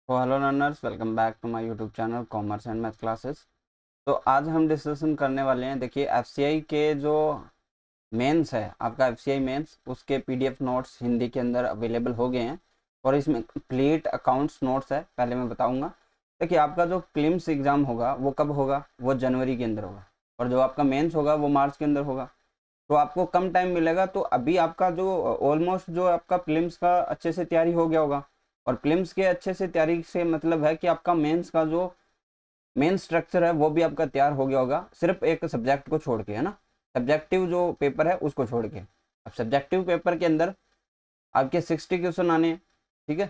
तो hello learners, welcome back to my YouTube channel commerce and math classes. तो आज हम डिस्कशन करने वाले हैं। देखिए, एफसीआई के जो मेंस है, आपका एफसीआई मेंस, उसके पीडीएफ नोट्स हिंदी के अंदर अवेलेबल हो गए हैं और इसमें कंप्लीट अकाउंट्स नोट्स है। पहले मैं बताऊंगा। देखिए, आपका जो प्रीलिम्स एग्ज़ाम होगा वो कब होगा? वो जनवरी के अंदर होगा, और जो आपका मेंस होगा वो मार्च के अंदर होगा। तो आपको कम टाइम मिलेगा। तो अभी आपका जो ऑलमोस्ट जो आपका प्रीलिम्स का अच्छे से तैयारी हो गया होगा, और प्रीलिम्स के अच्छे से तैयारी से मतलब है कि आपका मेंस का जो मेन स्ट्रक्चर है वो भी आपका तैयार हो गया होगा, सिर्फ एक सब्जेक्ट को छोड़ के, है ना। सब्जेक्टिव जो पेपर है उसको छोड़ के। अब सब्जेक्टिव पेपर के अंदर आपके 60 क्वेश्चन आने हैं, ठीक है।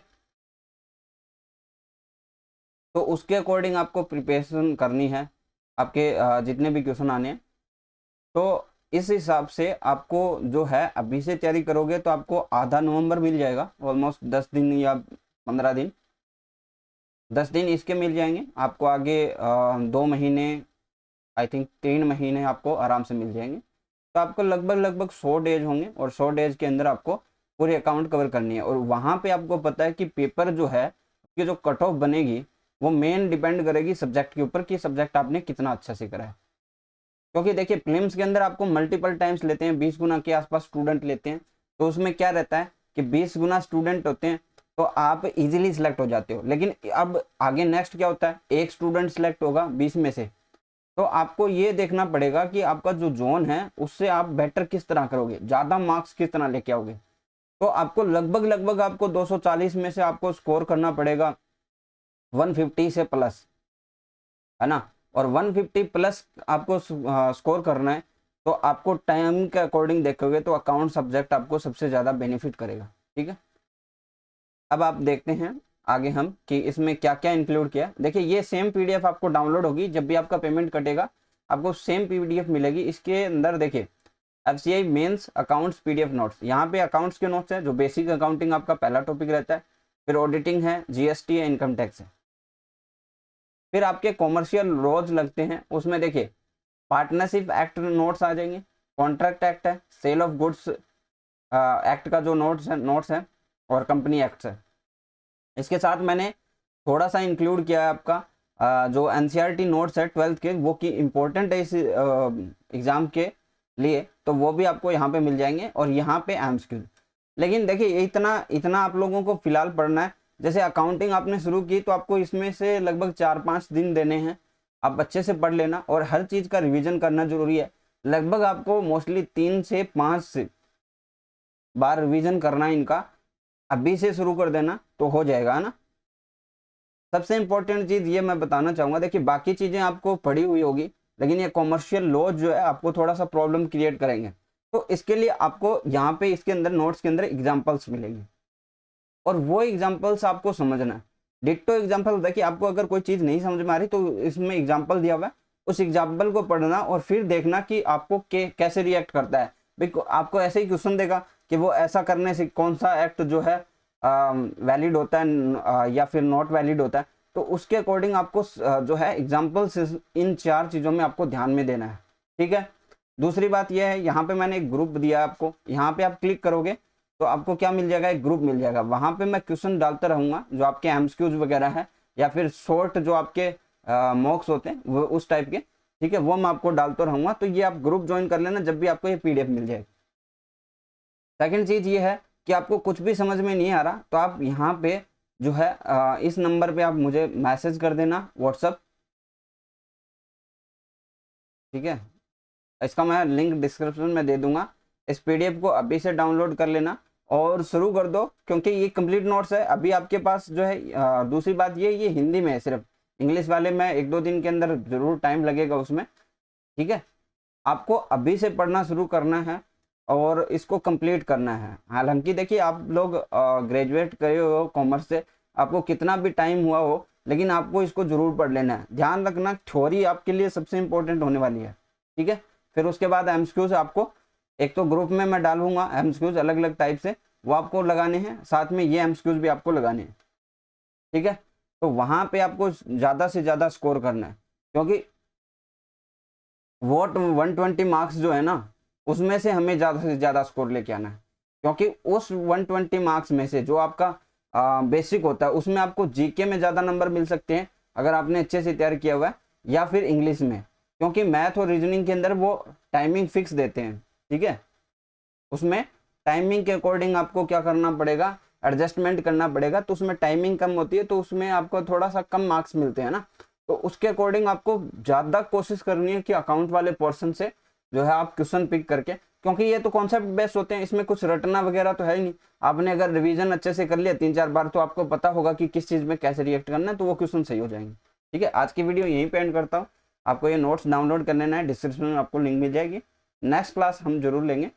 तो उसके अकॉर्डिंग आपको प्रिपरेशन करनी है, आपके जितने भी क्वेश्चन आने हैं। तो इस हिसाब से आपको जो है अभी से तैयारी करोगे तो आपको आधा नवंबर मिल जाएगा, ऑलमोस्ट 10 दिन या 15 दिन। 10 दिन इसके मिल जाएंगे आपको। आगे 2 महीने, आई थिंक 3 महीने आपको आराम से मिल जाएंगे। तो आपको लगभग लगभग 100 डेज होंगे, और 100 डेज के अंदर आपको पूरी अकाउंट कवर करनी है। और वहाँ पे आपको पता है कि पेपर जो है कि जो कट ऑफ बनेगी वो मेन डिपेंड करेगी सब्जेक्ट के ऊपर, कि सब्जेक्ट आपने कितना अच्छा से करा है। क्योंकि देखिए, प्रीलिम्स के अंदर आपको मल्टीपल टाइम्स लेते हैं, 20 गुना के आसपास स्टूडेंट लेते हैं। तो उसमें क्या रहता है कि 20 गुना स्टूडेंट होते हैं तो आप इजीली सिलेक्ट हो जाते हो। लेकिन अब आगे नेक्स्ट क्या होता है, एक स्टूडेंट सिलेक्ट होगा 20 में से। तो आपको ये देखना पड़ेगा कि आपका जो जोन है उससे आप बेटर किस तरह करोगे, ज़्यादा मार्क्स किस तरह लेके आओगे। तो आपको लगभग लगभग आपको 240 में से आपको स्कोर करना पड़ेगा 150 से प्लस, है ना। और 150 प्लस आपको स्कोर करना है। तो आपको टाइम के अकॉर्डिंग देखोगे तो अकाउंट सब्जेक्ट आपको सबसे ज़्यादा बेनिफिट करेगा, ठीक है। अब आप देखते हैं आगे हम कि इसमें क्या क्या इंक्लूड किया। देखिए, ये सेम पीडीएफ आपको डाउनलोड होगी, जब भी आपका पेमेंट कटेगा आपको सेम पीडीएफ मिलेगी। इसके अंदर देखिए, FCI mains accounts PDF notes, यहाँ पे अकाउंट्स के नोट्स है, जो बेसिक अकाउंटिंग आपका पहला टॉपिक रहता है। फिर ऑडिटिंग है, जीएसटी है, इनकम टैक्स है। फिर आपके कॉमर्शियल लॉज लगते हैं, उसमें देखिए पार्टनरशिप एक्ट नोट्स आ जाएंगे, कॉन्ट्रैक्ट एक्ट है, सेल ऑफ गुड्स एक्ट का जो नोट्स है और कंपनी एक्ट है। इसके साथ मैंने थोड़ा सा इंक्लूड किया है आपका जो एनसीईआरटी नोट्स है 12th के, वो की इम्पोर्टेंट है इस एग्ज़ाम के लिए। तो वो भी आपको यहाँ पे मिल जाएंगे, और यहाँ पे एमसीक्यू। लेकिन देखिए, इतना इतना आप लोगों को फिलहाल पढ़ना है। जैसे अकाउंटिंग आपने शुरू की तो आपको इसमें से लगभग 4-5 दिन देने हैं। आप अच्छे से पढ़ लेना, और हर चीज़ का रिवीजन करना जरूरी है। लगभग आपको मोस्टली 3 से 5 बार रिवीजन करना है इनका। अभी से शुरू कर देना तो हो जाएगा, है ना। सबसे इंपॉर्टेंट चीज़ ये मैं बताना चाहूँगा, देखिए बाकी चीज़ें आपको पढ़ी हुई होगी, लेकिन ये कॉमर्शियल लॉ जो है आपको थोड़ा सा प्रॉब्लम क्रिएट करेंगे। तो इसके लिए आपको यहाँ पे इसके अंदर नोट्स के अंदर एग्जाम्पल्स मिलेंगे, और वो एग्जाम्पल्स आपको समझना है। डिट्टो एग्जाम्पल, देखिए आपको अगर कोई चीज़ नहीं समझ में आ रही तो इसमें एग्जाम्पल दिया हुआ है, उस एग्जाम्पल को पढ़ना और फिर देखना कि आपको कैसे रिएक्ट करता है। भाई आपको ऐसे ही क्वेश्चन देगा कि वो ऐसा करने से कौन सा एक्ट जो है वैलिड होता है या फिर नॉट वैलिड होता है। तो उसके अकॉर्डिंग आपको जो है एग्जाम्पल्स इन 4 चीज़ों में आपको ध्यान में देना है, ठीक है। दूसरी बात यह है, यहाँ पे मैंने एक ग्रुप दिया है आपको, यहाँ पे आप क्लिक करोगे तो आपको क्या मिल जाएगा, एक ग्रुप मिल जाएगा। वहाँ पे मैं क्वेश्चन डालता रहूँगा जो आपके एमसीक्यूज वगैरह है, या फिर शॉर्ट जो आपके मॉक्स होते हैं वो उस टाइप के, ठीक है, वो मैं आपको डालता रहूँगा। तो ये आप ग्रुप ज्वाइन कर लेना जब भी आपको ये पीडीएफ मिल जाएगी। सेकंड चीज़ ये है कि आपको कुछ भी समझ में नहीं आ रहा तो आप यहाँ पे जो है इस नंबर पे आप मुझे मैसेज कर देना, व्हाट्सअप, ठीक है। इसका मैं लिंक डिस्क्रिप्शन में दे दूंगा। इस पीडीएफ को अभी से डाउनलोड कर लेना और शुरू कर दो, क्योंकि ये कंप्लीट नोट्स है अभी आपके पास जो है। दूसरी बात ये हिंदी में है सिर्फ, इंग्लिश वाले में 1-2 दिन के अंदर ज़रूर टाइम लगेगा उसमें, ठीक है। आपको अभी से पढ़ना शुरू करना है और इसको कंप्लीट करना है। हालांकि देखिए, आप लोग ग्रेजुएट करे हो कॉमर्स से, आपको कितना भी टाइम हुआ हो, लेकिन आपको इसको जरूर पढ़ लेना है। ध्यान रखना, थ्योरी आपके लिए सबसे इंपॉर्टेंट होने वाली है, ठीक है। फिर उसके बाद एमसीक्यूज आपको एक तो ग्रुप में मैं डालूंगा एमसीक्यूज अलग अलग टाइप से, वो आपको लगाने हैं, साथ में ये एमसीक्यूज भी आपको लगाने हैं, ठीक है। तो वहां पे आपको ज़्यादा से ज़्यादा स्कोर करना है, क्योंकि वोट 120 मार्क्स जो है ना, उसमें से हमें ज़्यादा से ज़्यादा स्कोर लेके आना है। क्योंकि उस 120 मार्क्स में से जो आपका बेसिक होता है, उसमें आपको जीके में ज़्यादा नंबर मिल सकते हैं अगर आपने अच्छे से तैयार किया हुआ है, या फिर इंग्लिश में, क्योंकि मैथ और रीजनिंग के अंदर वो टाइमिंग फिक्स देते हैं, ठीक है। उसमें टाइमिंग के अकॉर्डिंग आपको क्या करना पड़ेगा, एडजस्टमेंट करना पड़ेगा, तो उसमें टाइमिंग कम होती है तो उसमें आपको थोड़ा सा कम मार्क्स मिलते हैं ना। तो उसके अकॉर्डिंग आपको ज़्यादा कोशिश करनी है कि अकाउंट वाले पोर्शन से जो है आप क्वेश्चन पिक करके, क्योंकि ये तो कॉन्सेप्ट बेस्ड होते हैं, इसमें कुछ रटना वगैरह तो है ही नहीं। आपने अगर रिवीजन अच्छे से कर लिया 3-4 बार तो आपको पता होगा कि किस चीज़ में कैसे रिएक्ट करना है, तो वो क्वेश्चन सही हो जाएंगे। ठीक है, आज की वीडियो यहीं पे एंड करता हूँ। आपको ये नोट्स डाउनलोड कर लेना है, डिस्क्रिप्शन में आपको लिंक मिल जाएगी। नेक्स्ट क्लास हम जरूर लेंगे।